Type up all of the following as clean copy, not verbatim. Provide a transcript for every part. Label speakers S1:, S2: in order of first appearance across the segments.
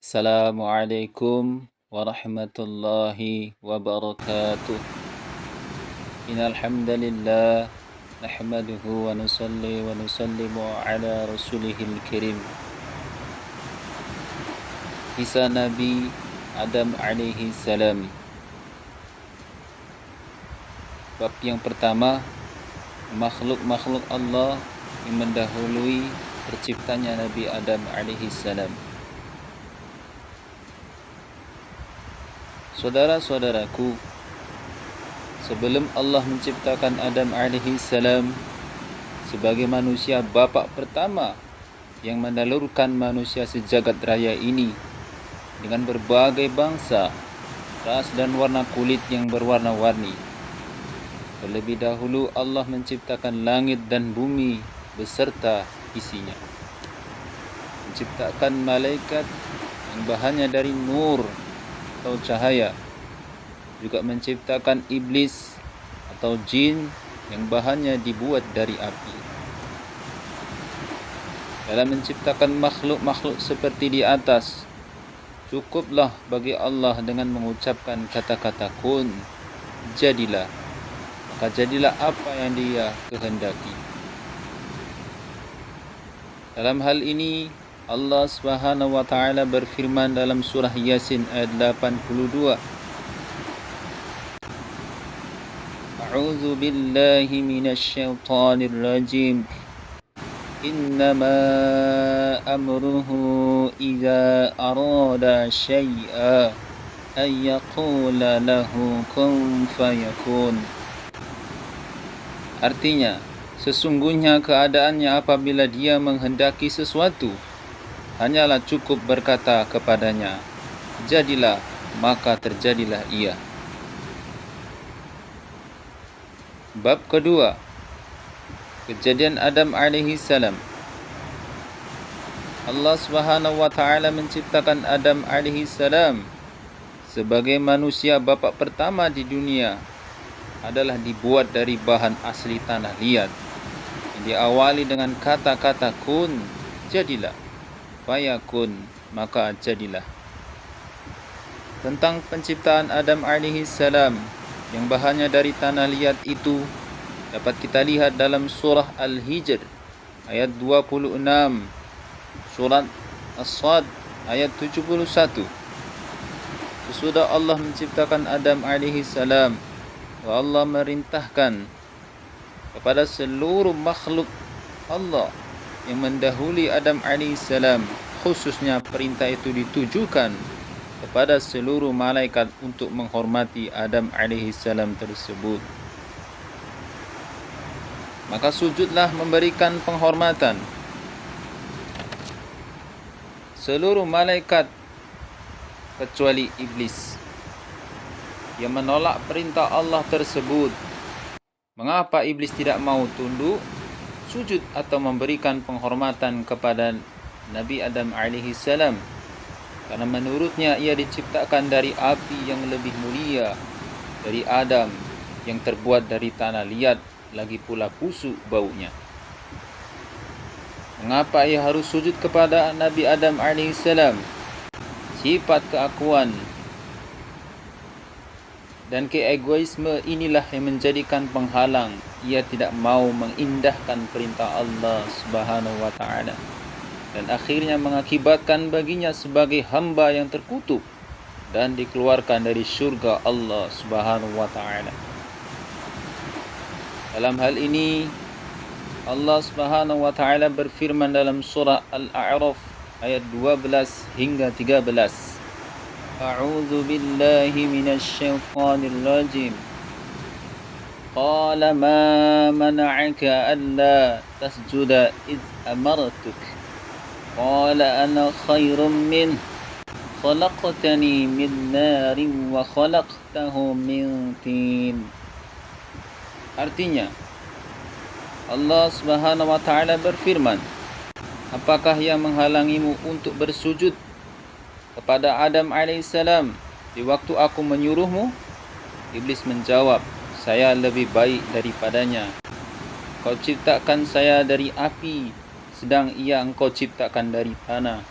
S1: Assalamualaikum warahmatullahi wabarakatuh. Innal hamdalillah nahmaduhu wa nusalli wa nusallimu ala rasulihil karim. Kisah Nabi Adam alaihi salam. Bab yang pertama, makhluk-makhluk Allah yang mendahului terciptanya Nabi Adam alaihi salam. Saudara-saudaraku, sebelum Allah menciptakan Adam alaihi salam sebagai manusia bapa pertama yang menelurkan manusia sejagat raya ini dengan berbagai bangsa, ras dan warna kulit yang berwarna-warni. Terlebih dahulu Allah menciptakan langit dan bumi beserta isinya. Menciptakan malaikat yang bahannya dari nur atau cahaya, juga menciptakan iblis atau jin yang bahannya dibuat dari api. Dalam menciptakan makhluk-makhluk seperti di atas, cukuplah bagi Allah dengan mengucapkan kata-kata kun, jadilah, maka jadilah apa yang Dia kehendaki. Dalam hal ini Allah Subhanahu wa taala berfirman dalam surah Yasin ayat 82. A'udzu billahi minasyaitonir rajim. Innama amruhu idza arada syai'a ay yaqula lahu kun fayakun. Artinya, sesungguhnya keadaannya apabila Dia menghendaki sesuatu, hanyalah cukup berkata kepadanya, jadilah, maka terjadilah ia. Bab kedua, kejadian Adam alaihi salam. Allah Subhanahu wa taala menciptakan Adam alaihi salam sebagai manusia bapa pertama di dunia adalah dibuat dari bahan asli tanah liat yang diawali dengan kata-kata kun, jadilah, fayakun, maka jadilah. Tentang penciptaan Adam alaihi salam yang bahannya dari tanah liat itu dapat kita lihat dalam surah Al-Hijr ayat 26, surat As-Sad ayat 71. Sesudah Allah menciptakan Adam alaihi salam, Allah merintahkan kepada seluruh makhluk Allah yang mendahului Adam AS, khususnya perintah itu ditujukan kepada seluruh malaikat untuk menghormati Adam AS tersebut. Maka sujudlah memberikan penghormatan. Seluruh malaikat kecuali iblis yang menolak perintah Allah tersebut. Mengapa iblis tidak mau tunduk, sujud atau memberikan penghormatan kepada Nabi Adam alaihi salam? Karena menurutnya ia diciptakan dari api yang lebih mulia dari Adam yang terbuat dari tanah liat, lagi pula busuk baunya. Mengapa ia harus sujud kepada Nabi Adam alaihi salam? Sifat keakuan dan keegoisme inilah yang menjadikan penghalang ia tidak mau mengindahkan perintah Allah Subhanahu wa taala, dan akhirnya mengakibatkan baginya sebagai hamba yang terkutuk dan dikeluarkan dari syurga Allah Subhanahu wa taala. Dalam hal ini Allah Subhanahu wa taala berfirman dalam surah Al-A'raf ayat 12 hingga 13. A'udzu billahi minasyaitonir rajim. Qala ma mana'aka alla tasjuda id amartuk. Qala ana khairum min khalaqtani min narin wa khalaqtahu min tin. Artinya, Allah Subhanahu wa taala berfirman, apakah yang menghalangimu untuk bersujud kepada Adam alaihissalam di waktu aku menyuruhmu? Iblis menjawab, saya lebih baik daripadanya. Kau ciptakan saya dari api, sedang ia engkau ciptakan dari tanah.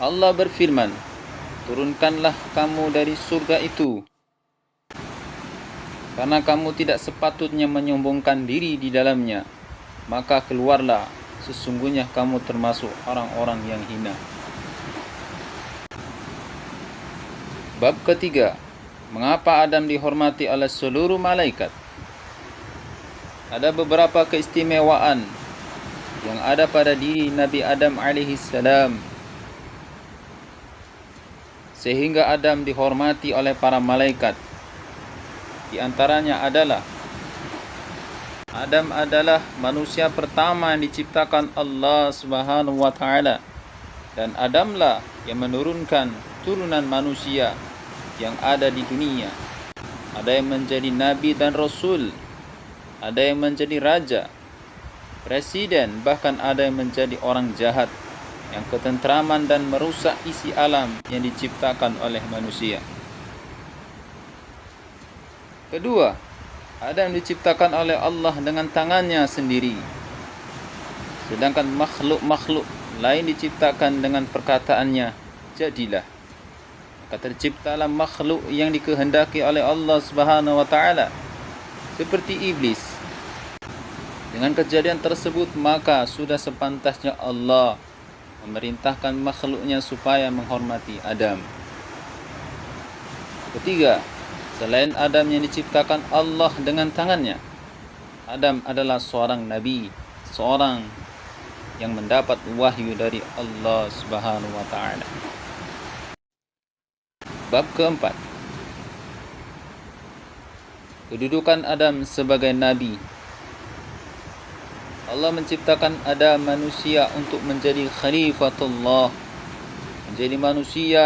S1: Allah berfirman, turunkanlah kamu dari surga itu, karena kamu tidak sepatutnya menyombongkan diri di dalamnya. Maka keluarlah, sesungguhnya kamu termasuk orang-orang yang hina. Bab ketiga, mengapa Adam dihormati oleh seluruh malaikat? Ada beberapa keistimewaan yang ada pada diri Nabi Adam alaihi salam, sehingga Adam dihormati oleh para malaikat. Di antaranya adalah Adam adalah manusia pertama yang diciptakan Allah Subhanahu wa taala, dan Adamlah yang menurunkan turunan manusia yang ada di dunia. Ada yang menjadi nabi dan rasul, ada yang menjadi raja, presiden, bahkan ada yang menjadi orang jahat yang ketentraman dan merusak isi alam yang diciptakan oleh manusia. Kedua, Adam diciptakan oleh Allah dengan tangannya sendiri, sedangkan makhluk-makhluk lain diciptakan dengan perkataannya, jadilah. Maka terciptalah makhluk yang dikehendaki oleh Allah Subhanahu wa taala, seperti iblis. Dengan kejadian tersebut, maka sudah sepantasnya Allah memerintahkan makhluknya supaya menghormati Adam. Ketiga, selain Adam yang diciptakan Allah dengan tangannya, Adam adalah seorang nabi, seorang yang mendapat wahyu dari Allah Subhanahu wa taala. Bab keempat, kedudukan Adam sebagai nabi. Allah menciptakan Adam manusia untuk menjadi khalifatullah, menjadi manusia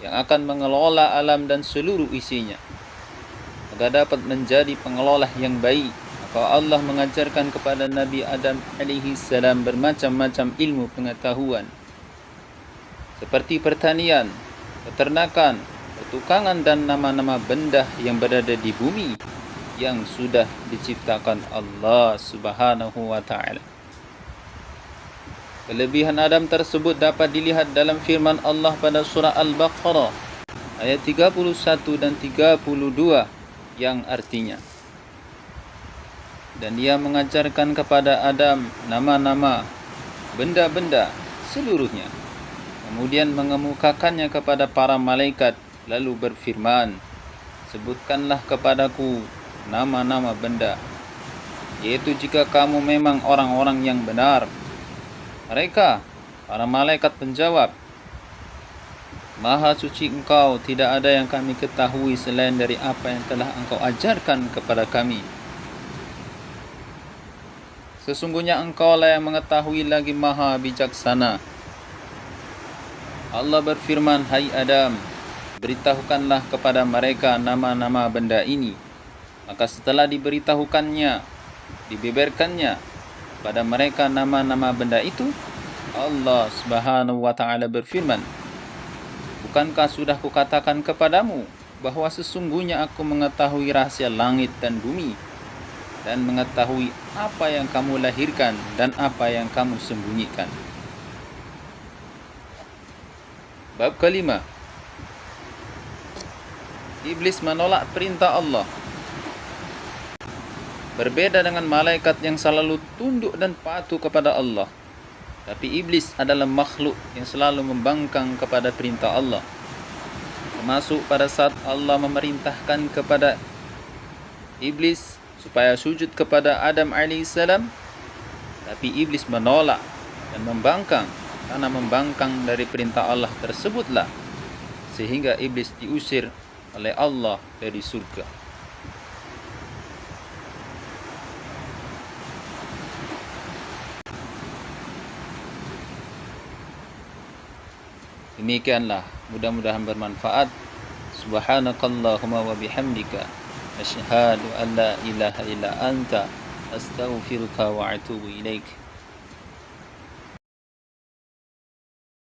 S1: yang akan mengelola alam dan seluruh isinya, agar dapat menjadi pengelola yang baik. Maka Allah mengajarkan kepada Nabi Adam alaihi salam bermacam-macam ilmu pengetahuan, seperti pertanian, peternakan, pertukangan, dan nama-nama benda yang berada di bumi yang sudah diciptakan Allah Subhanahu wa taala. Kelebihan Adam tersebut dapat dilihat dalam firman Allah pada surah Al-Baqarah ayat 31 dan 32 yang artinya, dan Dia mengajarkan kepada Adam nama-nama benda-benda seluruhnya, kemudian mengemukakannya kepada para malaikat, lalu berfirman, sebutkanlah kepadaku nama-nama benda, yaitu jika kamu memang orang-orang yang benar. Mereka, para malaikat, menjawab, Maha suci Engkau, tidak ada yang kami ketahui selain dari apa yang telah Engkau ajarkan kepada kami. Sesungguhnya Engkau-lah yang mengetahui lagi maha bijaksana. Allah berfirman, hai Adam, beritahukanlah kepada mereka nama-nama benda ini. Maka setelah diberitahukannya, dibeberkannya pada mereka nama-nama benda itu, Allah Subhanahu wa taala berfirman, bukankah sudah kukatakan kepadamu bahwa sesungguhnya aku mengetahui rahasia langit dan bumi, dan mengetahui apa yang kamu lahirkan dan apa yang kamu sembunyikan. Bab kelima, Iblis menolak perintah Allah. Berbeda dengan malaikat yang selalu tunduk dan patuh kepada Allah, tapi iblis adalah makhluk yang selalu membangkang kepada perintah Allah. Termasuk pada saat Allah memerintahkan kepada iblis supaya sujud kepada Adam alaihissalam, tapi iblis menolak dan membangkang. Karena membangkang dari perintah Allah tersebutlah sehingga iblis diusir oleh Allah dari surga. Demikianlah, mudah-mudahan bermanfaat. Subhanakallahumma wa bihamdika, asyhadu an la ilaha illa anta, astaghfiruka wa atubu ilaik.